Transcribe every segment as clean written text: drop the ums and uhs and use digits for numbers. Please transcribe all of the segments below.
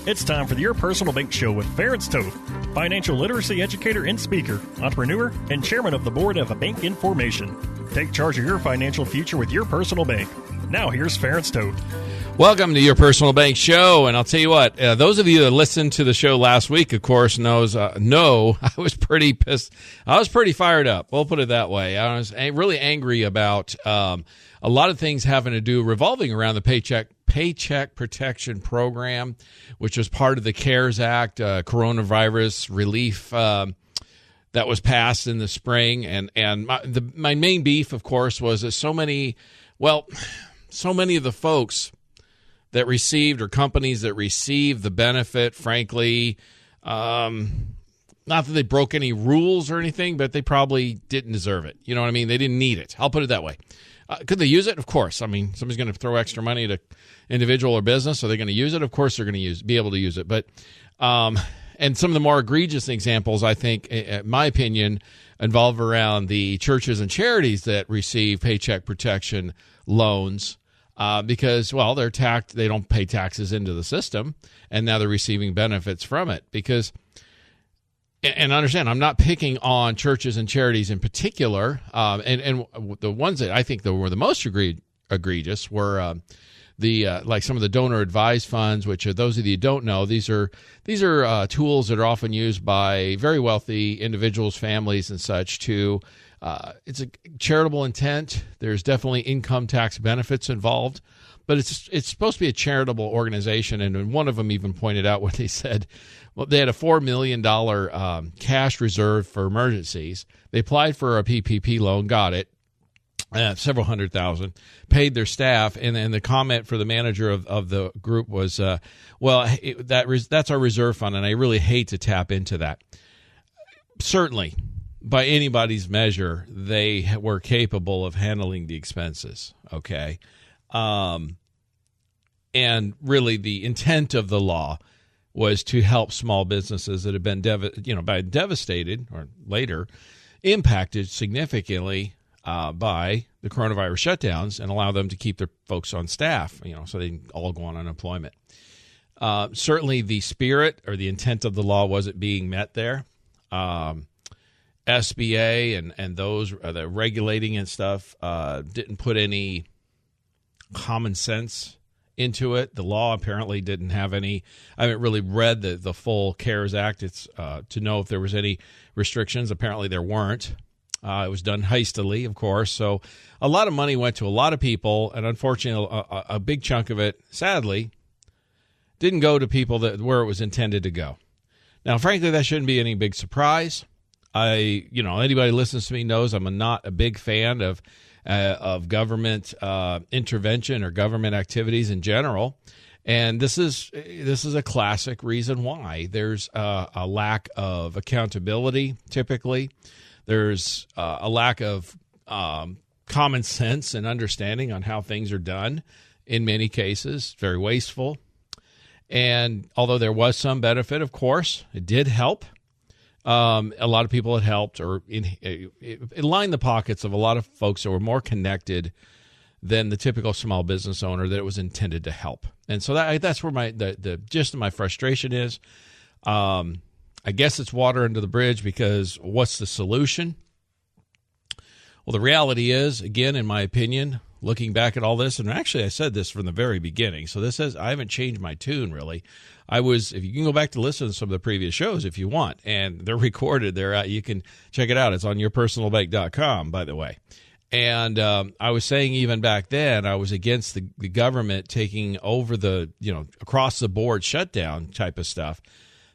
It's time for the Your Personal Bank Show with Ference Toth, financial literacy educator and speaker, entrepreneur, and chairman of the board of Bank Information. Take charge of your financial future with Your Personal Bank. Now here's Ference Toth. Welcome to Your Personal Bank Show, and I'll tell you what, those of you that listened to the show last week, of course, know I was pretty pissed. I was pretty fired up. We'll put it that way. I was really angry about a lot of things having to do revolving around the Paycheck Protection Program, which was part of the CARES Act, coronavirus relief that was passed in the spring. And my main beef, of course, was that so many of the folks that received, or companies that received the benefit, frankly, not that they broke any rules or anything, but they probably didn't deserve it. You know what I mean? They didn't need it. I'll put it that way. Could they use it? Of course. I mein, somebody's going to throw extra money to individual or business. Are they going to use it? Of course they're going to be able to use it. But and some of the more egregious examples, I think, in my opinion, involve around the churches and charities that receive paycheck protection loans. Because, well, they don't pay taxes into the system, and now they're receiving benefits from it. Because, and understand, I'm not picking on churches and charities in particular, and the ones that I think that were the most egregious were like some of the donor advised funds, which are, those of you who don't know, these are tools that are often used by very wealthy individuals, families, and such to. It's a charitable intent. There's definitely income tax benefits involved, but it's supposed to be a charitable organization. And one of them even pointed out what they said. Well, they had a $4 million cash reserve for emergencies. They applied for a PPP loan, got it, several $100,000, paid their staff, and the comment for the manager of the group was, that's our reserve fund, and I really hate to tap into that. Certainly, by anybody's measure, they were capable of handling the expenses, okay? And really the intent of the law was to help small businesses that have been devastated or later impacted significantly by the coronavirus shutdowns, and allow them to keep their folks on staff, so they can all go on unemployment. Certainly the spirit or the intent of the law wasn't being met there. SBA and those the regulating and stuff didn't put any common sense into it. The law apparently didn't have any. I haven't really read the full CARES Act. It's to know if there was any restrictions. Apparently there weren't. It was done hastily, of course. So a lot of money went to a lot of people, and unfortunately, a big chunk of it, sadly, didn't go to people where it was intended to go. Now, frankly, that shouldn't be any big surprise. Anybody who listens to me knows I'm not a big fan of government intervention or government activities in general, and this is a classic reason why. There's a lack of accountability. Typically, there's a lack of common sense and understanding on how things are done. In many cases, very wasteful. And although there was some benefit, of course, it did help. A lot of people had helped, or it lined the pockets of a lot of folks that were more connected than the typical small business owner that it was intended to help. And so that's where the gist of my frustration is. I guess it's water under the bridge, because what's the solution? Well, the reality is, again, in my opinion, looking back at all this, and actually I said this from the very beginning, so I haven't changed my tune really. If you can go back to listen to some of the previous shows if you want, and they're recorded, you can check it out. It's on yourpersonalbank.com, by the way. And I was saying even back then, I was against the government taking over the, across the board shutdown type of stuff.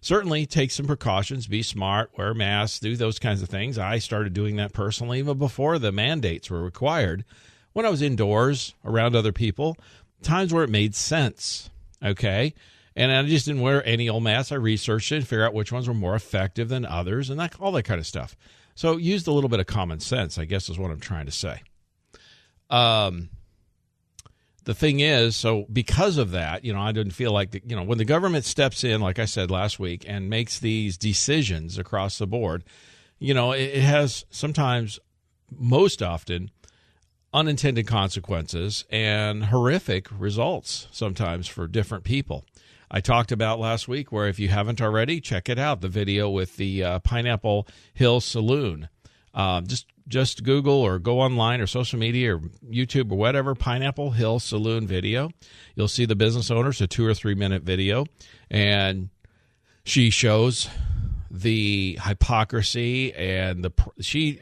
Certainly take some precautions, be smart, wear masks, do those kinds of things. I started doing that personally even before the mandates were required. When I was indoors around other people, times where it made sense, okay? And I just didn't wear any old masks. I researched it and figured out which ones were more effective than others, and all that kind of stuff. So used a little bit of common sense, I guess is what I'm trying to say. The thing is, so because of that, I didn't feel like, when the government steps in, like I said last week, and makes these decisions across the board, it has sometimes, most often, unintended consequences and horrific results sometimes for different people. I talked about last week, where if you haven't already, check it out, the video with the Pineapple Hill Saloon. Just Google or go online or social media or YouTube or whatever, Pineapple Hill Saloon video. You'll see the business owner. It's a 2 or 3 minute video, and she shows the hypocrisy and she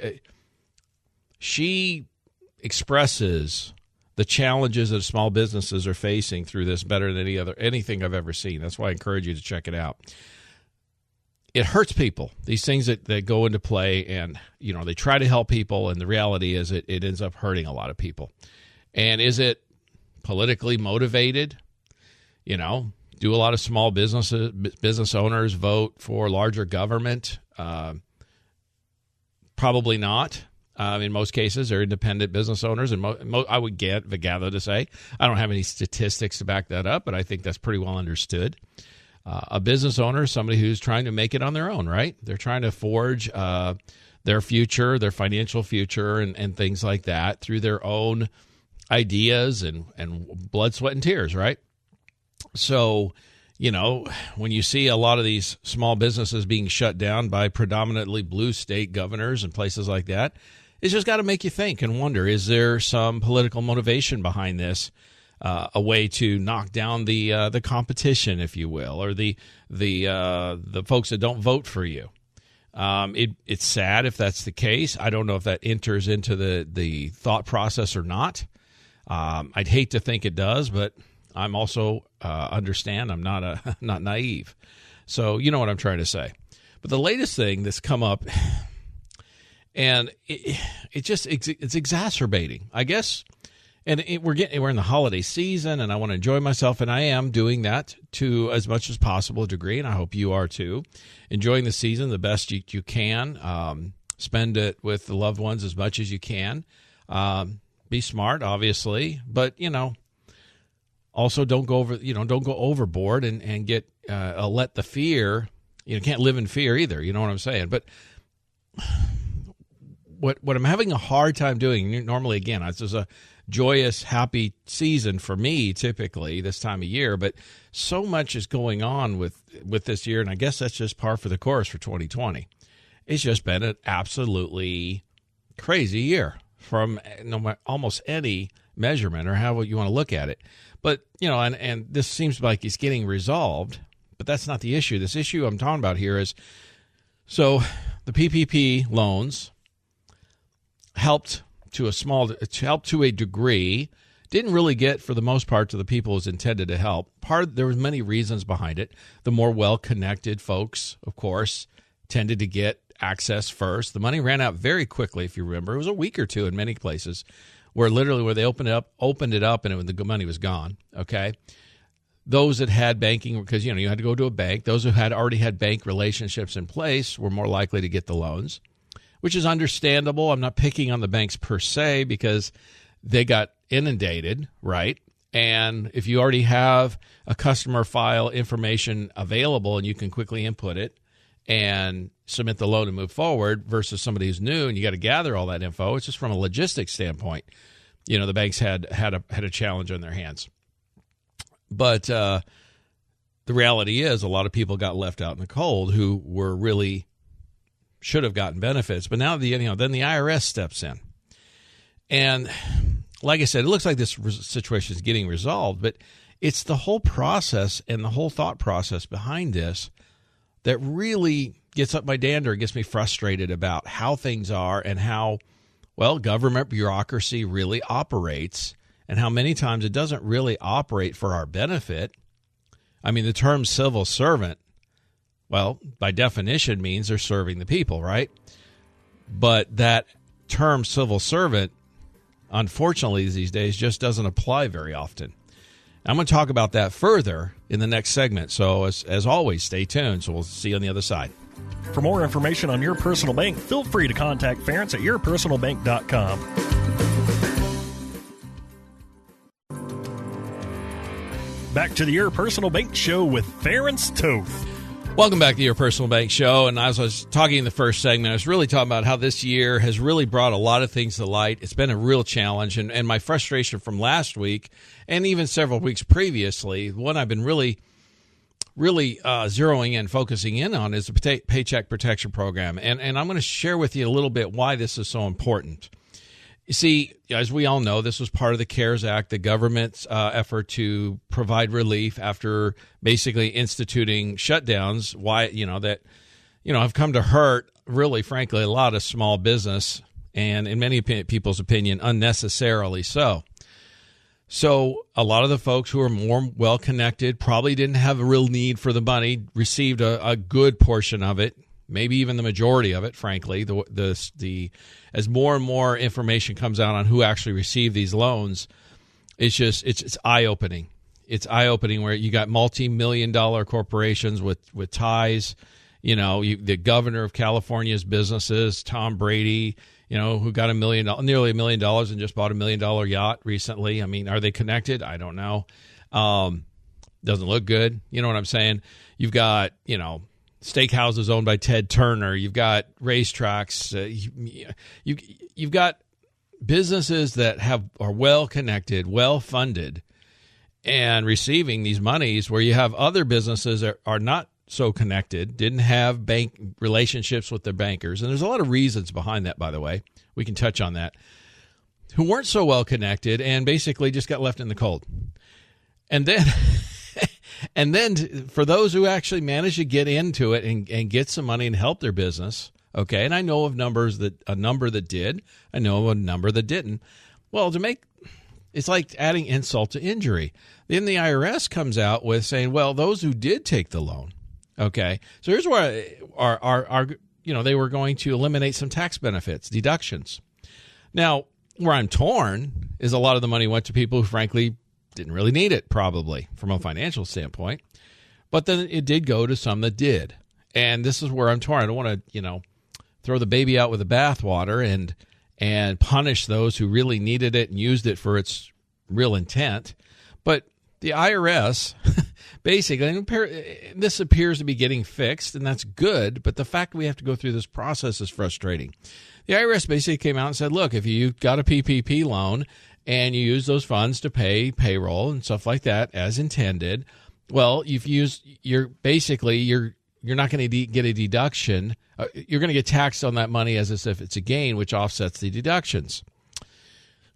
expresses the challenges that small businesses are facing through this better than anything I've ever seen. That's why I encourage you to check it out. It hurts people, these things that go into play, and they try to help people, and the reality is it ends up hurting a lot of people. And is it politically motivated? Do a lot of small business owners vote for larger government? Probably not. In most cases, they're independent business owners, and I would gather to say, I don't have any statistics to back that up, but I think that's pretty well understood. A business owner is somebody who's trying to make it on their own, right? They're trying to forge their future, their financial future, and things like that through their own ideas and blood, sweat, and tears, right? So, when you see a lot of these small businesses being shut down by predominantly blue state governors and places like that, it's just got to make you think and wonder, is there some political motivation behind this? A way to knock down the competition, if you will, or the folks that don't vote for you. It's sad if that's the case. I don't know if that enters into the thought process or not. I'd hate to think it does, but I'm also understand I'm not naive. So you know what I'm trying to say. But the latest thing that's come up, and it's exacerbating, I guess. And we're in the holiday season, and I want to enjoy myself, and I am doing that to as much as possible a degree, and I hope you are too. Enjoying the season the best you can. Spend it with the loved ones as much as you can. Be smart, obviously, but also don't go overboard and get let the fear. Can't live in fear either. You know what I'm saying? But what I'm having a hard time doing normally, again, this is a joyous, happy season for me typically this time of year, but so much is going on with this year, and I guess that's just par for the course for 2020. It's just been an absolutely crazy year from almost any measurement or how you want to look at it. But, and this seems like it's getting resolved, but that's not the issue. This issue I'm talking about here is, so the PPP loans helped to a degree, didn't really get for the most part to the people it was intended to help. There was many reasons behind it. The more well-connected folks, of course, tended to get access first. The money ran out very quickly, if you remember. It was a week or two in many places where they opened it up and the money was gone, okay? Those that had banking, because, you had to go to a bank, those who had already had bank relationships in place were more likely to get the loans, which is understandable. I'm not picking on the banks per se because they got inundated, right? And if you already have a customer file information available and you can quickly input it and submit the loan and move forward versus somebody who's new and you got to gather all that info, it's just from a logistics standpoint. The banks had a challenge on their hands. But the reality is a lot of people got left out in the cold who were really should have gotten benefits, but now then the IRS steps in, and like I said, it looks like this situation is getting resolved, but it's the whole process and the whole thought process behind this that really gets up my dander and gets me frustrated about how things are and how government bureaucracy really operates, and how many times it doesn't really operate for our benefit. I mean, the term civil servant, by definition means they're serving the people, right? But that term civil servant, unfortunately, these days just doesn't apply very often. I'm going to talk about that further in the next segment. So as always, stay tuned. So we'll see you on the other side. For more information on Your Personal Bank, feel free to contact Ference at yourpersonalbank.com. Back to the Your Personal Bank Show with Ference Toth. Welcome back to Your Personal Bank Show. And as I was talking in the first segment, I was really talking about how this year has really brought a lot of things to light. It's been a real challenge. And my frustration from last week and even several weeks previously, one I've been really really zeroing in, focusing in on is the Paycheck Protection Program. And I'm going to share with you a little bit why this is so important. You see, as we all know, this was part of the CARES Act, the government's effort to provide relief after basically instituting shutdowns. Have come to hurt, really, frankly, a lot of small business, and in many people's opinion, unnecessarily so. So a lot of the folks who are more well-connected probably didn't have a real need for the money, received a good portion of it, maybe even the majority of it, frankly. As more and more information comes out on who actually received these loans, it's eye-opening. It's eye-opening where you got multi-million-dollar corporations with ties. The governor of California's businesses, Tom Brady, who got nearly $1 million and just bought $1 million yacht recently. I mean, are they connected? I don't know. Doesn't look good. You know what I'm saying? You've got, steakhouses owned by Ted Turner. You've got racetracks. You've got businesses that are well connected, well funded, and receiving these monies. Where you have other businesses that are not so connected, didn't have bank relationships with their bankers, and there's a lot of reasons behind that. By the way, we can touch on that. Who weren't so well connected and basically just got left in the cold, and then. And then for those who actually managed to get into it and get some money and help their business, okay, and I know of a number that did, I know of a number that didn't. Well, it's like adding insult to injury. Then the IRS comes out with saying, well, those who did take the loan, okay, so here's where they were going to eliminate some tax benefits, deductions. Now, where I'm torn is a lot of the money went to people who, frankly, didn't really need it, probably, from a financial standpoint. But then it did go to some that did. And this is where I'm torn. I don't want to, throw the baby out with the bathwater and punish those who really needed it and used it for its real intent. But the IRS, basically, and this appears to be getting fixed, and that's good. But the fact we have to go through this process is frustrating. The IRS basically came out and said, look, if you got a PPP loan and you use those funds to pay payroll and stuff like that as intended, well, you're not going to get a deduction. You're going to get taxed on that money as if it's a gain, which offsets the deductions.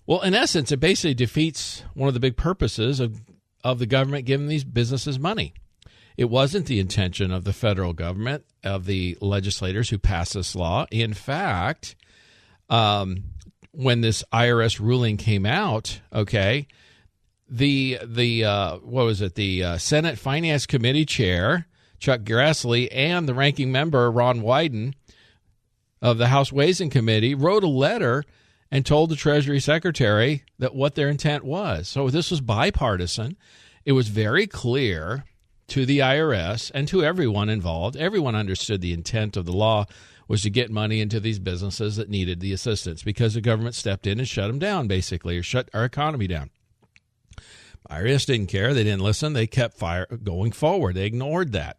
Well, in essence, it basically defeats one of the big purposes of the government giving these businesses money. It wasn't the intention of the federal government, of the legislators who passed this law. In fact, when this IRS ruling came out, okay, the Senate Finance Committee Chair, Chuck Grassley, and the ranking member, Ron Wyden, of the House Ways and Committee, wrote a letter and told the Treasury Secretary that what their intent was. So this was bipartisan. It was very clear to the IRS and to everyone involved. Everyone understood the intent of the law was to get money into these businesses that needed the assistance because the government stepped in and shut them down, basically, or shut our economy down. IRS didn't care. They didn't listen. They kept going forward. They ignored that.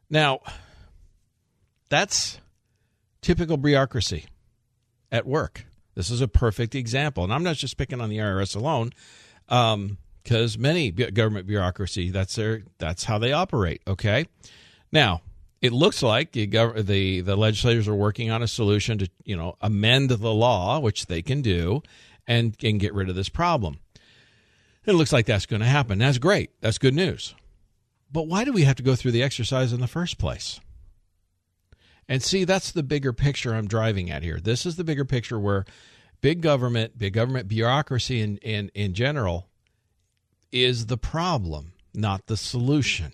Now, that's typical bureaucracy at work. This is a perfect example. And I'm not just picking on the IRS alone, because many government bureaucracy, that's how they operate, okay? Now, it looks like the legislators are working on a solution to, amend the law, which they can do, and get rid of this problem. It looks like that's going to happen. That's great. That's good news. But why do we have to go through the exercise in the first place? And see, that's the bigger picture I'm driving at here. This is the bigger picture where big government bureaucracy in general is the problem, not the solution.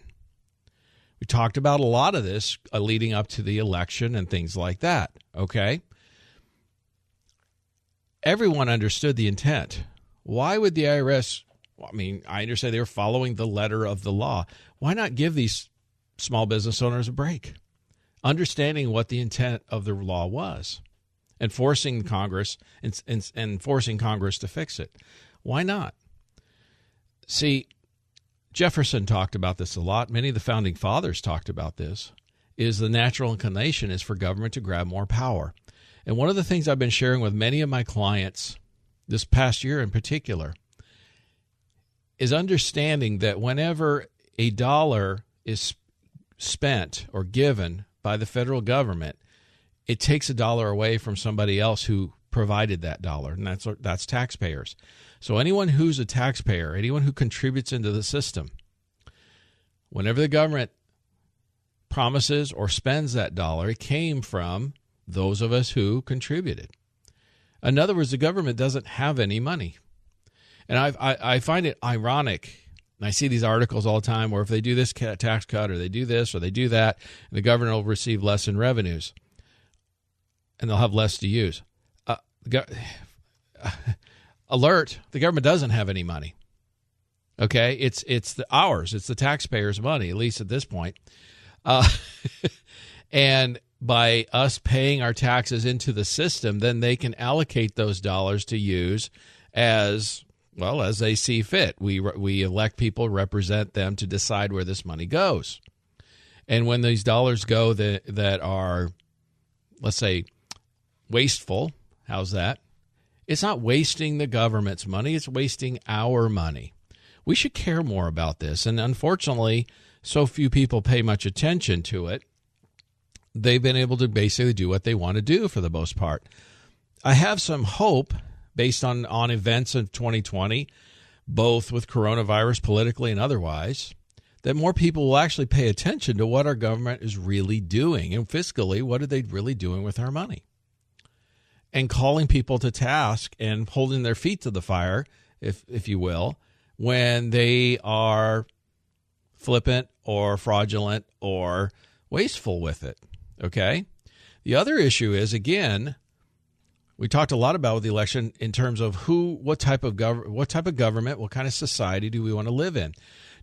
We talked about a lot of this leading up to the election and things like that, okay? Everyone understood the intent. Why would the IRS, I understand they were following the letter of the law. Why not give these small business owners a break? Understanding what the intent of the law was and forcing Congress and forcing Congress to fix it. Why not? See, Jefferson talked about this a lot. Many of the founding fathers talked about this, is the natural inclination is for government to grab more power. And one of the things I've been sharing with many of my clients this past year in particular is understanding that whenever a dollar is spent or given by the federal government, it takes $1 away from somebody else who provided that dollar, and that's taxpayers. So anyone who's a taxpayer, anyone who contributes into the system, whenever the government promises or spends that dollar, it came from those of us who contributed. In other words, the government doesn't have any money. And I find it ironic. And I see these articles all the time where if they do this tax cut or they do this or they do that, the government will receive less in revenues and they'll have less to use. Alert, the government doesn't have any money. Okay? It's ours. It's the taxpayers' money, at least at this point. And by us paying our taxes into the system, then they can allocate those dollars to use as well as they see fit. We elect people, represent them to decide where this money goes. And when these dollars go that are, let's say, wasteful, how's that? It's not wasting the government's money, it's wasting our money. We should care more about this. And unfortunately, so few people pay much attention to it. They've been able to basically do what they want to do for the most part. I have some hope based on events of 2020, both with coronavirus politically and otherwise, that more people will actually pay attention to what our government is really doing. And fiscally, what are they really doing with our money? And calling people to task and holding their feet to the fire, if you will, when they are flippant or fraudulent or wasteful with it. Okay? The other issue is, again, we talked a lot about with the election in terms of what type of government, what kind of society do we want to live in?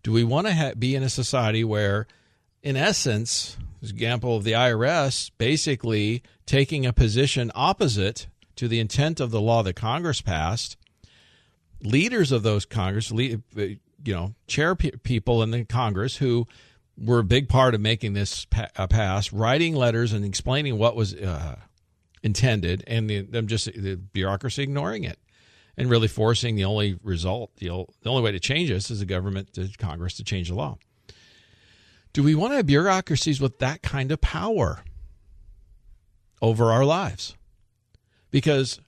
Do we want to be in a society where, in essence, for example of the IRS, basically taking a position opposite to the intent of the law that Congress passed, leaders of those Congress, chair people in the Congress who were a big part of making this pass, writing letters and explaining what was intended, and the bureaucracy ignoring it and really forcing the only way to change this is Congress to change the law. Do we want to have bureaucracies with that kind of power over our lives? Because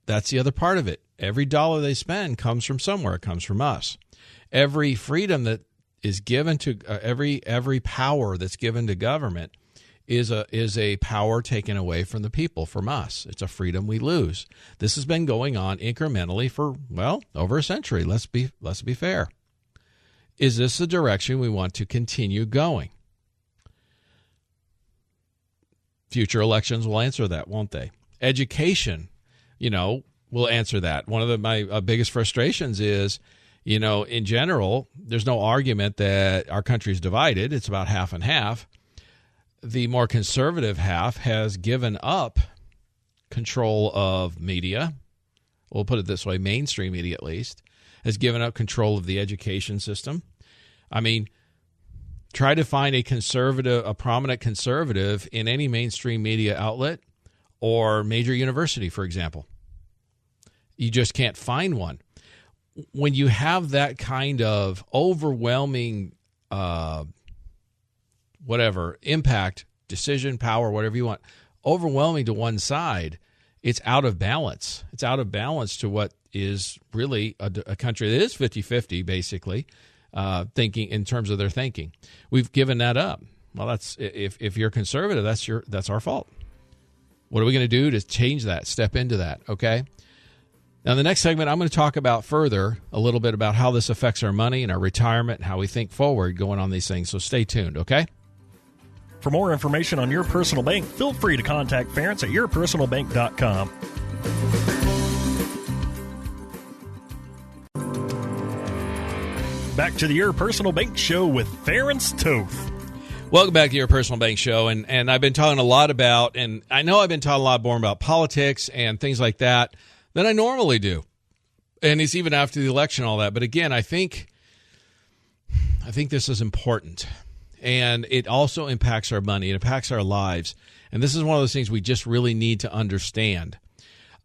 that's the other part of it. Every dollar they spend comes from somewhere. It comes from us. Every freedom that is given to every power that's given to government is a power taken away from the people, from us. It's a freedom we lose. This has been going on incrementally for, over a century. Let's be fair. Is this the direction we want to continue going? Future elections will answer that, won't they? Education, will answer that. One of my biggest frustrations is, in general, there's no argument that our country is divided. It's about half and half. The more conservative half has given up control of media. We'll put it this way, mainstream media at least, has given up control of the education system. I mean, try to find a prominent conservative in any mainstream media outlet or major university, for example. You just can't find one. When you have that kind of overwhelming impact, decision, power, whatever you want, overwhelming to one side, it's out of balance. It's out of balance to what is really a country that is 50-50, basically, thinking in terms of their thinking. We've given that up. Well, that's if you're conservative, that's our fault. What are we going to do to change that, step into that, okay? Now, in the next segment, I'm going to talk about further a little bit about how this affects our money and our retirement and how we think forward going on these things. So stay tuned, okay? For more information on Your Personal Bank, feel free to contact Ference at yourpersonalbank.com. Back to the Your Personal Bank Show with Ference Toth. Welcome back to Your Personal Bank Show. And I've been talking a lot about, and I know I've been talking a lot more about politics and things like that than I normally do. And it's even after the election, all that. But again, I think this is important. And it also impacts our money. It impacts our lives. And this is one of those things we just really need to understand.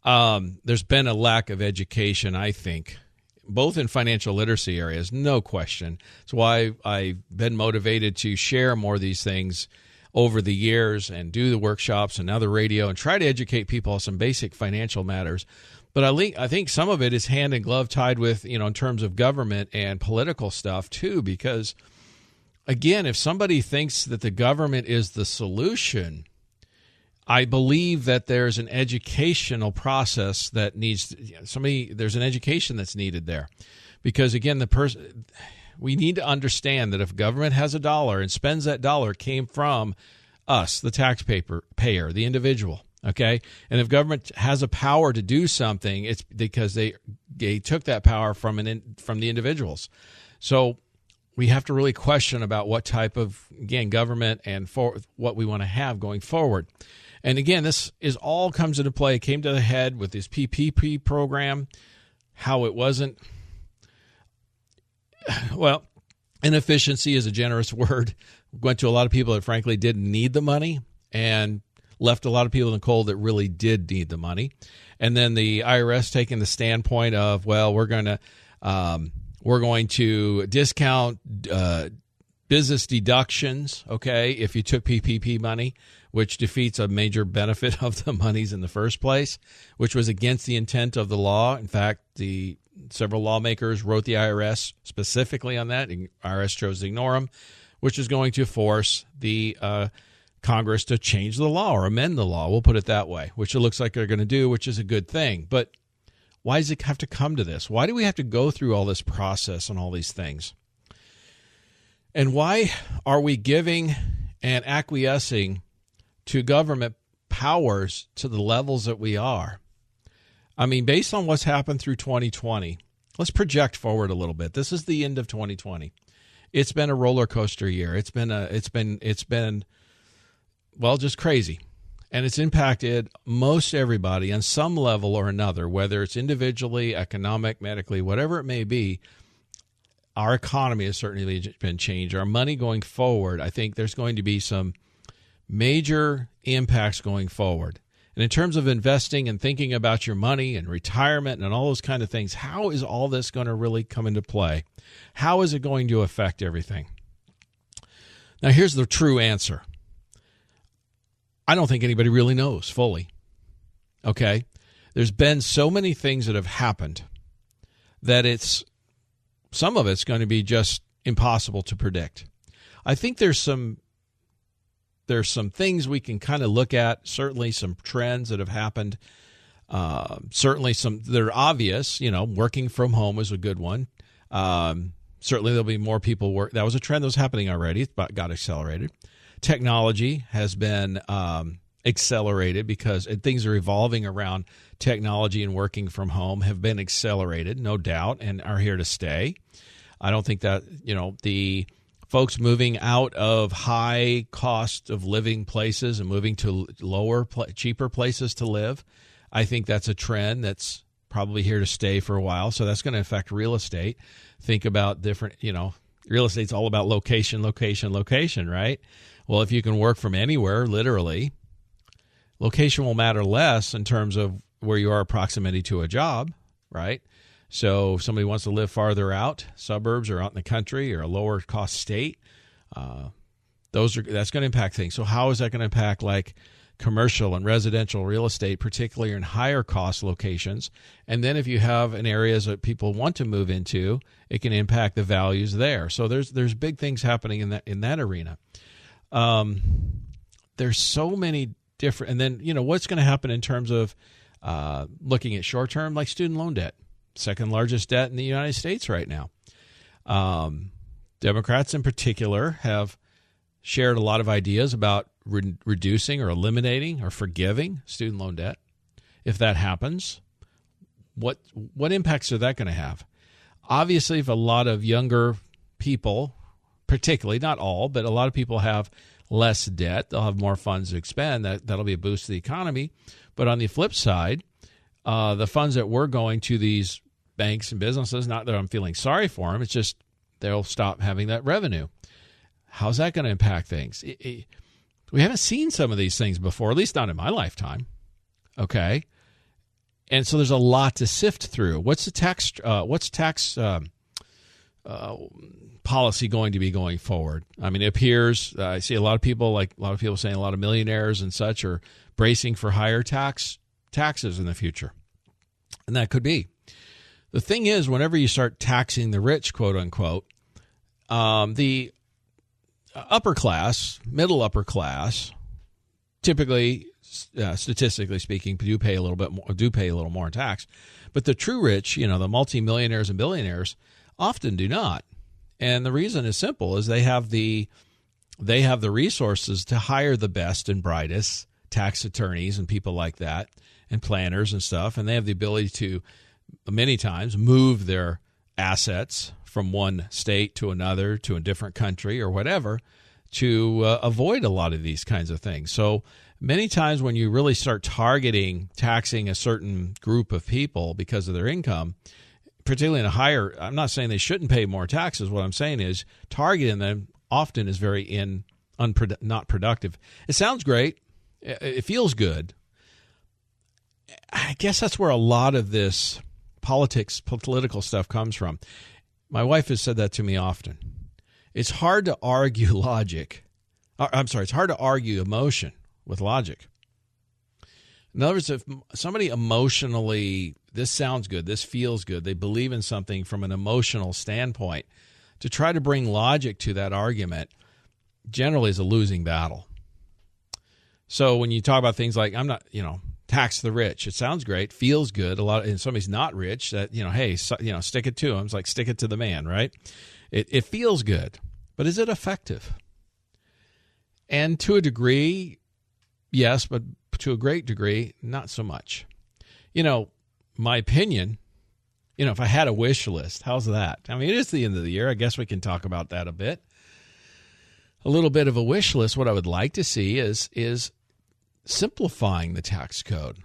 There's been a lack of education, I think, both in financial literacy areas, no question. That's why I've been motivated to share more of these things over the years and do the workshops and now the radio and try to educate people on some basic financial matters. But I think some of it is hand in glove tied with, in terms of government and political stuff too, because again, if somebody thinks that the government is the solution, I believe that there's an educational process that needs there's an education that's needed there. Because again, we need to understand that if government has a dollar and spends that dollar, it came from us, the taxpayer, the individual. Okay, and if government has a power to do something, it's because they took that power from the individuals. So we have to really question about what type of, again, government and for what we want to have going forward. And again, this all comes into play. It came to the head with this PPP program, how it wasn't. Well, inefficiency is a generous word. Went to a lot of people that frankly didn't need the money, and left a lot of people in the cold that really did need the money. And then the IRS taking the standpoint of, well, we're going to discount business deductions, okay, if you took PPP money, which defeats a major benefit of the monies in the first place, which was against the intent of the law. In fact, several lawmakers wrote the IRS specifically on that. The IRS chose to ignore them, which is going to force the Congress to change the law or amend the law. We'll put it that way, which it looks like they're going to do, which is a good thing. But why does it have to come to this? Why do we have to go through all this process and all these things? And why are we giving and acquiescing to government powers to the levels that we are? I mean, based on what's happened through 2020, let's project forward a little bit. This is the end of 2020. It's been a roller coaster year. It's been well, just crazy. And it's impacted most everybody on some level or another, whether it's individually, economic, medically, whatever it may be. Our economy has certainly been changed. Our money going forward, I think there's going to be some major impacts going forward. And in terms of investing and thinking about your money and retirement and all those kind of things, how is all this going to really come into play? How is it going to affect everything? Now, here's the true answer. I don't think anybody really knows fully. Okay? There's been so many things that have happened that some of it's going to be just impossible to predict. I think there's some things we can kind of look at, certainly some trends that have happened, certainly some that are obvious. Working from home is a good one. Certainly there'll be more people work. That was a trend that was happening already. It got accelerated. Technology has been accelerated because things are evolving around technology, and working from home have been accelerated, no doubt, and are here to stay. I don't think that, the folks moving out of high cost of living places and moving to cheaper places to live, I think that's a trend that's probably here to stay for a while. So that's going to affect real estate. Think about different, real estate's all about location, right? Well, if you can work from anywhere, literally, location will matter less in terms of where you are, proximity to a job, right? So if somebody wants to live farther out, suburbs or out in the country or a lower cost state, that's going to impact things. So how is that going to impact like commercial and residential real estate, particularly in higher cost locations? And then if you have in areas that people want to move into, it can impact the values there. So there's big things happening in that arena. There's so many different, and then, what's going to happen in terms of looking at short term, like student loan debt, second largest debt in the United States right now. Democrats in particular have shared a lot of ideas about reducing or eliminating or forgiving student loan debt. If that happens, what impacts are that going to have? Obviously, if a lot of younger people, particularly, not all, but a lot of people have less debt, they'll have more funds to expend. That'll be a boost to the economy. But on the flip side, the funds that were going to these banks and businesses, not that I'm feeling sorry for them, it's just they'll stop having that revenue. How's that going to impact things? We haven't seen some of these things before, at least not in my lifetime. Okay. And so there's a lot to sift through. What's tax policy going to be going forward? I mean, it appears I see a lot of people saying a lot of millionaires and such are bracing for higher taxes in the future, and that could be. The thing is, whenever you start taxing the rich, quote unquote, the upper class, middle upper class, typically, statistically speaking, do pay a little more in tax. But the true rich, the multimillionaires and billionaires, often do not. And the reason is simple: is they have the resources to hire the best and brightest tax attorneys and people like that, and planners and stuff, and they have the ability to many times move their assets from one state to another, to a different country or whatever, to avoid a lot of these kinds of things. So many times when you really start taxing a certain group of people because of their income, particularly in a higher, I'm not saying they shouldn't pay more taxes. What I'm saying is targeting them often is very not productive. It sounds great. It feels good. I guess that's where a lot of this political stuff comes from. My wife has said that to me often. It's hard to argue logic. It's hard to argue emotion with logic. In other words, if somebody emotionally, this sounds good, this feels good, they believe in something from an emotional standpoint, to try to bring logic to that argument generally is a losing battle. So when you talk about things like, tax the rich, it sounds great, feels good. And somebody's not rich, that, hey, stick it to them. It's like, stick it to the man, right? It feels good, but is it effective? And to a degree, yes, but to a great degree, not so much. My opinion, if I had a wish list, how's that? I mean, it is the end of the year. I guess we can talk about that a bit. A little bit of a wish list. What I would like to see is simplifying the tax code.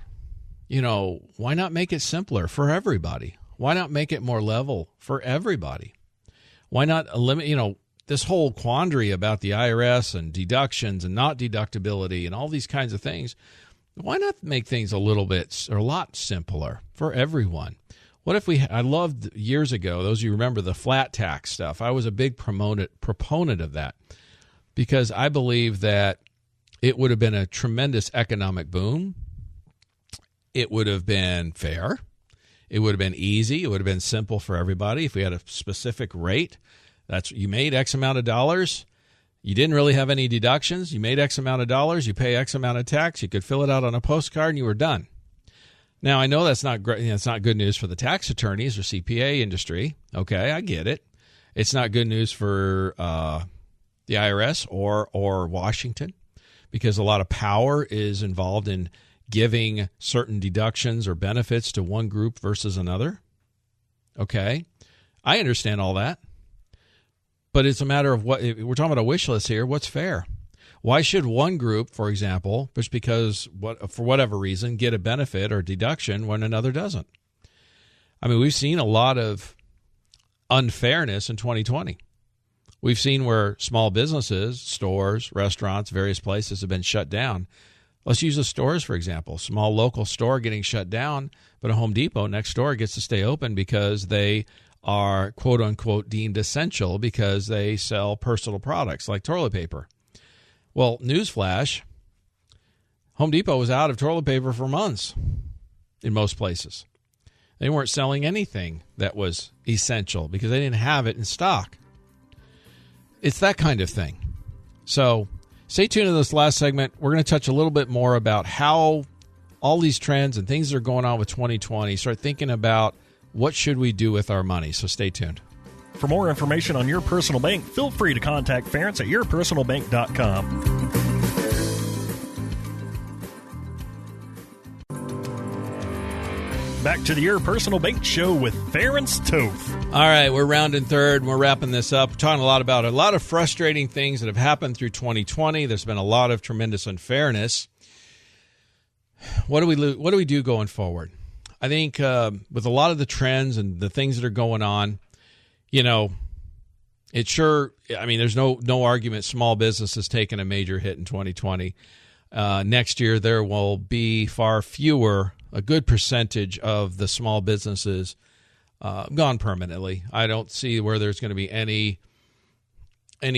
Why not make it simpler for everybody? Why not make it more level for everybody? Why not eliminate, this whole quandary about the IRS and deductions and not deductibility and all these kinds of things? Why not make things a lot simpler for everyone? What if I loved years ago, those of you remember the flat tax stuff. I was a big proponent of that because I believe that it would have been a tremendous economic boom. It would have been fair. It would have been easy. It would have been simple for everybody if we had a specific rate. You made X amount of dollars. You didn't really have any deductions. You made X amount of dollars. You pay X amount of tax. You could fill it out on a postcard, and you were done. Now, I know that's not great. It's not good news for the tax attorneys or CPA industry. Okay, I get it. It's not good news for the IRS or Washington, because a lot of power is involved in giving certain deductions or benefits to one group versus another. Okay, I understand all that. But it's a matter of we're talking about a wish list here. What's fair? Why should one group, for example, just because for whatever reason, get a benefit or deduction when another doesn't? I mean, we've seen a lot of unfairness in 2020. We've seen where small businesses, stores, restaurants, various places have been shut down. Let's use the stores, for example. Small local store getting shut down, but a Home Depot next door gets to stay open because they are, quote unquote, deemed essential because they sell personal products like toilet paper. Well, newsflash, Home Depot was out of toilet paper for months in most places. They weren't selling anything that was essential because they didn't have it in stock. It's that kind of thing. So stay tuned in this last segment. We're going to touch a little bit more about how all these trends and things that are going on with 2020, start thinking about what should we do with our money. So stay tuned. For more information on Your Personal Bank, feel free to contact Ference at yourpersonalbank.com. Back to the Your Personal Bank Show with Ference Toth. All right, we're rounding third, and we're wrapping this up. We're talking about a lot of frustrating things that have happened through 2020. There's been a lot of tremendous unfairness. What do we do going forward? I think with a lot of the trends and the things that are going on, there's no argument small business has taken a major hit in 2020. next year there will be far fewer, a good percentage of the small businesses gone permanently. I don't see where there's going to be any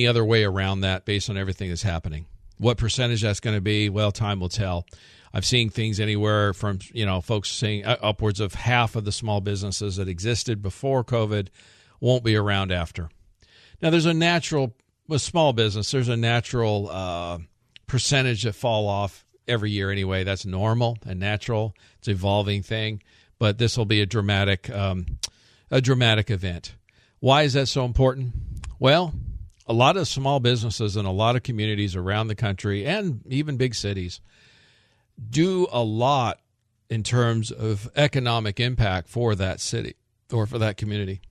other way around that based on everything that's happening. What percentage that's going to be, well, time will tell. I've seen things anywhere from, folks saying upwards of half of the small businesses that existed before COVID won't be around after. Now, there's a natural, with small business, there's a natural percentage that fall off every year anyway. That's normal and natural. It's an evolving thing, but this will be a dramatic event. Why is that so important? Well, a lot of small businesses in a lot of communities around the country and even big cities do a lot in terms of economic impact for that city or for that community.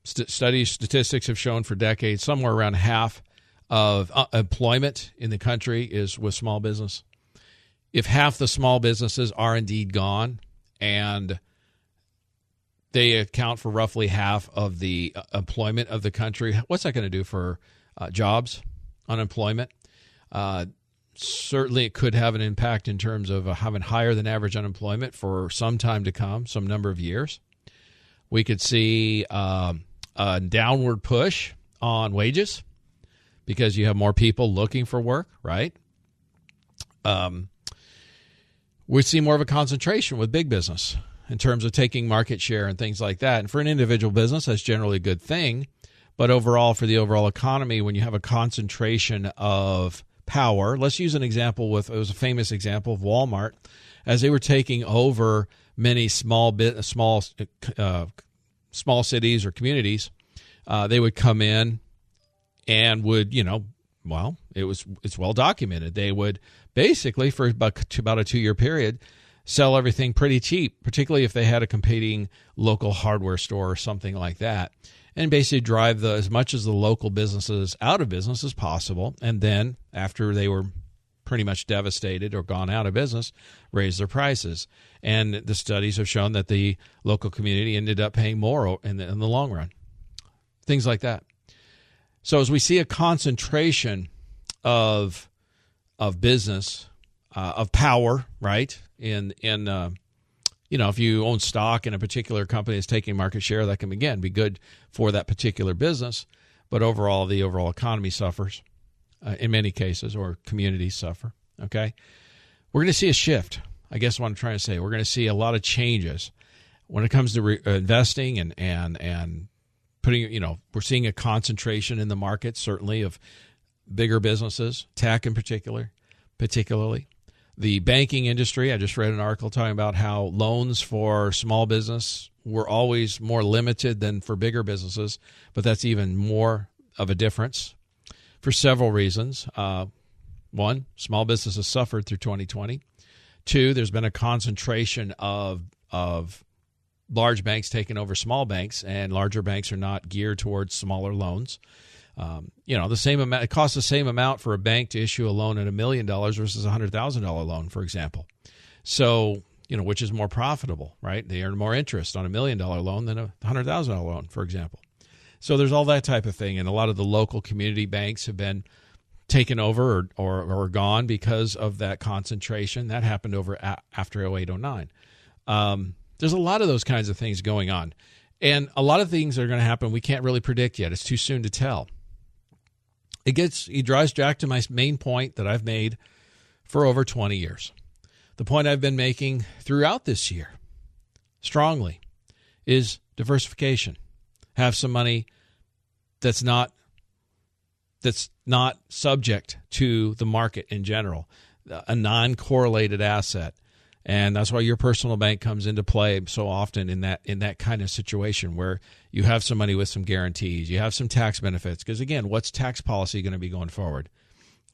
Statistics have shown for decades somewhere around half of employment in the country is with small business. If half the small businesses are indeed gone and they account for roughly half of the employment of the country, what's that going to do for jobs, unemployment? Certainly it could have an impact in terms of having higher than average unemployment for some time to come, some number of years. We could see a downward push on wages because you have more people looking for work, right? We see more of a concentration with big business in terms of taking market share and things like that. And for an individual business, that's generally a good thing. But overall, for the overall economy, when you have a concentration of power, let's use an example it was a famous example of Walmart, as they were taking over many small cities or communities. They would come in and would, it's well documented. They would basically, for about a 2-year period, sell everything pretty cheap, particularly if they had a competing local hardware store or something like that, and basically drive as much as the local businesses out of business as possible. And then after they were pretty much devastated or gone out of business, raise their prices. And the studies have shown that the local community ended up paying more in the long run. Things like that. So as we see a concentration of business, of power, right? If you own stock in a particular company that's taking market share, that can, again, be good for that particular business. But overall, the overall economy suffers in many cases, or communities suffer, okay? We're going to see a shift. I guess what I'm trying to say, we're going to see a lot of changes when it comes to investing and putting, we're seeing a concentration in the market, certainly, of bigger businesses, tech in particularly. The banking industry, I just read an article talking about how loans for small business were always more limited than for bigger businesses, but that's even more of a difference for several reasons. One, small businesses suffered through 2020. Two, there's been a concentration of large banks taking over small banks, and larger banks are not geared towards smaller loans. The same amount, it costs the same amount for a bank to issue a loan at $1 million versus a $100,000 loan, for example. So, which is more profitable, right? They earn more interest on $1 million loan than a $100,000 loan, for example. So there's all that type of thing. And a lot of the local community banks have been taken over or gone because of that concentration. That happened after 08, 09. There's a lot of those kinds of things going on. And a lot of things that are going to happen we can't really predict yet. It's too soon to tell. It drives back to my main point that I've made for over 20 years. The point I've been making throughout this year, strongly, is diversification. Have some money that's not subject to the market in general, a non-correlated asset. And that's why your personal bank comes into play so often in that kind of situation where you have some money with some guarantees, you have some tax benefits. Because again, what's tax policy going to be going forward?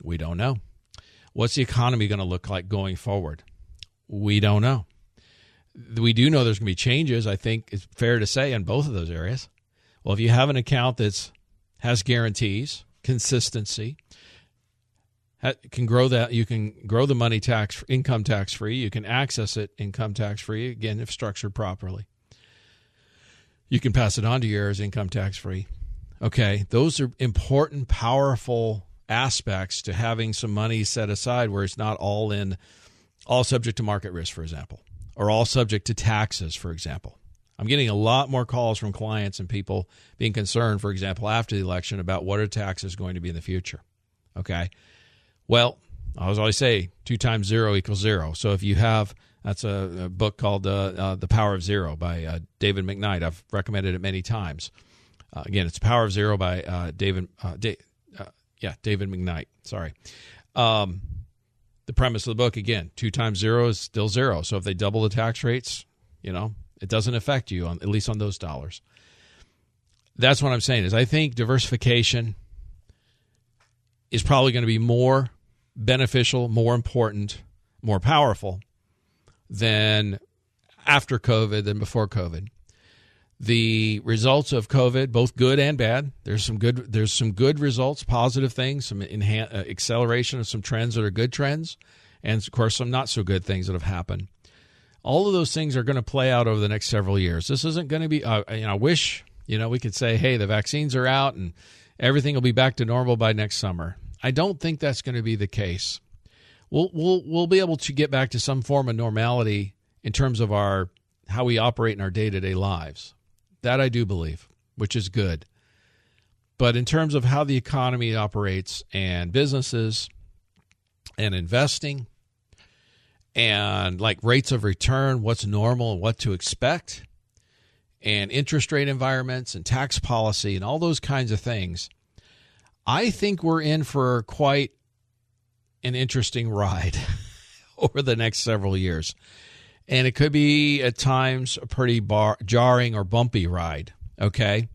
We don't know. What's the economy going to look like going forward? We don't know. We do know there's going to be changes, I think it's fair to say, in both of those areas. Well, if you have an account that has guarantees, consistency, can grow that, you can grow the money income tax free. You can access it income tax free, again, if structured properly. You can pass it on to your heirs income tax free. Okay, those are important, powerful aspects to having some money set aside where it's not all subject to market risk, for example, or all subject to taxes, for example. I'm getting a lot more calls from clients and people being concerned, for example, after the election about what are taxes going to be in the future. Okay. Well, I always say 2 times 0 equals 0. So if you have, that's a book called The Power of Zero by David McKnight. I've recommended it many times. Again, it's Power of Zero by David McKnight. Sorry. The premise of the book, again, 2 times 0 is still 0. So if they double the tax rates, it doesn't affect you, at least on those dollars. That's what I'm saying is I think diversification is probably going to be more beneficial, more important, more powerful than after COVID than before COVID. The results of COVID, both good and bad, there's some good results, positive things, some acceleration of some trends that are good trends, and of course some not so good things that have happened. All of those things are going to play out over the next several years. This isn't going to be. I wish we could say, hey, the vaccines are out and everything will be back to normal by next summer. I don't think that's going to be the case. We'll be able to get back to some form of normality in terms of how we operate in our day-to-day lives. That I do believe, which is good. But in terms of how the economy operates and businesses and investing and like rates of return, what's normal and what to expect, and interest rate environments and tax policy and all those kinds of things, I think we're in for quite an interesting ride over the next several years. And it could be at times a pretty jarring or bumpy ride, okay?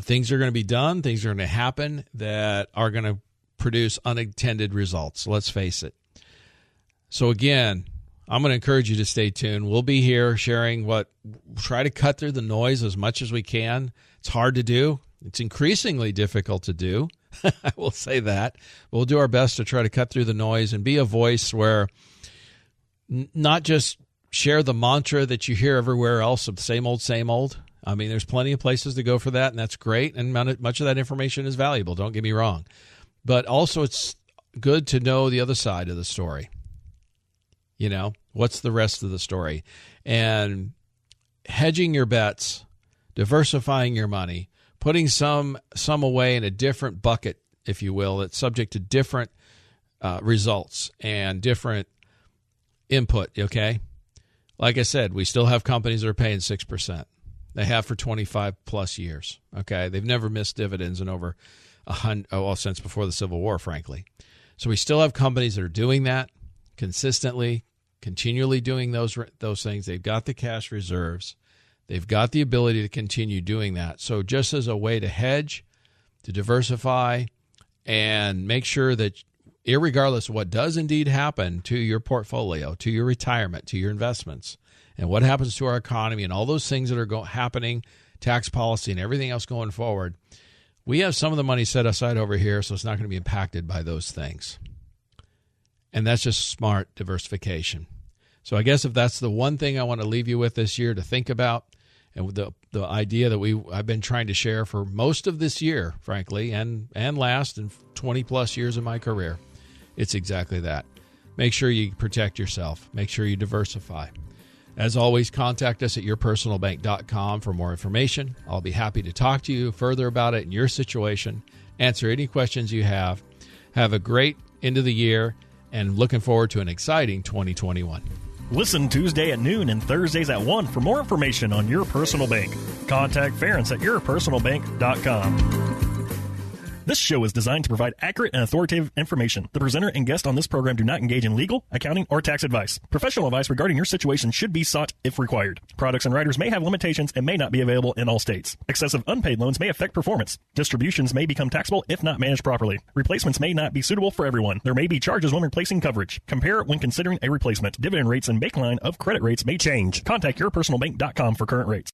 Things are going to be done, things are going to happen that are going to produce unintended results. Let's face it. So again, I'm going to encourage you to stay tuned. We'll be here sharing try to cut through the noise as much as we can. It's hard to do. It's increasingly difficult to do. I will say that. We'll do our best to try to cut through the noise and be a voice where not just share the mantra that you hear everywhere else of the same old, same old. I mean, there's plenty of places to go for that, and that's great, and much of that information is valuable, don't get me wrong. But also it's good to know the other side of the story. What's the rest of the story? And hedging your bets, diversifying your money, putting some away in a different bucket, if you will, that's subject to different results and different input, okay? Like I said, we still have companies that are paying 6%. They have for 25 plus years, okay? They've never missed dividends in over since before the Civil War, frankly. So we still have companies that are doing that consistently, continually doing those things. They've got the cash reserves. They've got the ability to continue doing that. So just as a way to hedge, to diversify, and make sure that irregardless of what does indeed happen to your portfolio, to your retirement, to your investments, and what happens to our economy and all those things that are happening, tax policy and everything else going forward, we have some of the money set aside over here, so it's not going to be impacted by those things. And that's just smart diversification. So I guess if that's the one thing I want to leave you with this year to think about, and with the idea that I've been trying to share for most of this year, frankly, and last in 20 plus years of my career, it's exactly that. Make sure you protect yourself. Make sure you diversify. As always, contact us at yourpersonalbank.com for more information. I'll be happy to talk to you further about it in your situation, answer any questions you have. Have a great end of the year, and looking forward to an exciting 2021. Listen Tuesday at noon and Thursdays at 1 for more information on Your Personal Bank. Contact Ference at yourpersonalbank.com. This show is designed to provide accurate and authoritative information. The presenter and guest on this program do not engage in legal, accounting, or tax advice. Professional advice regarding your situation should be sought if required. Products and riders may have limitations and may not be available in all states. Excessive unpaid loans may affect performance. Distributions may become taxable if not managed properly. Replacements may not be suitable for everyone. There may be charges when replacing coverage. Compare when considering a replacement. Dividend rates and baseline of credit rates may change. Contact yourpersonalbank.com for current rates.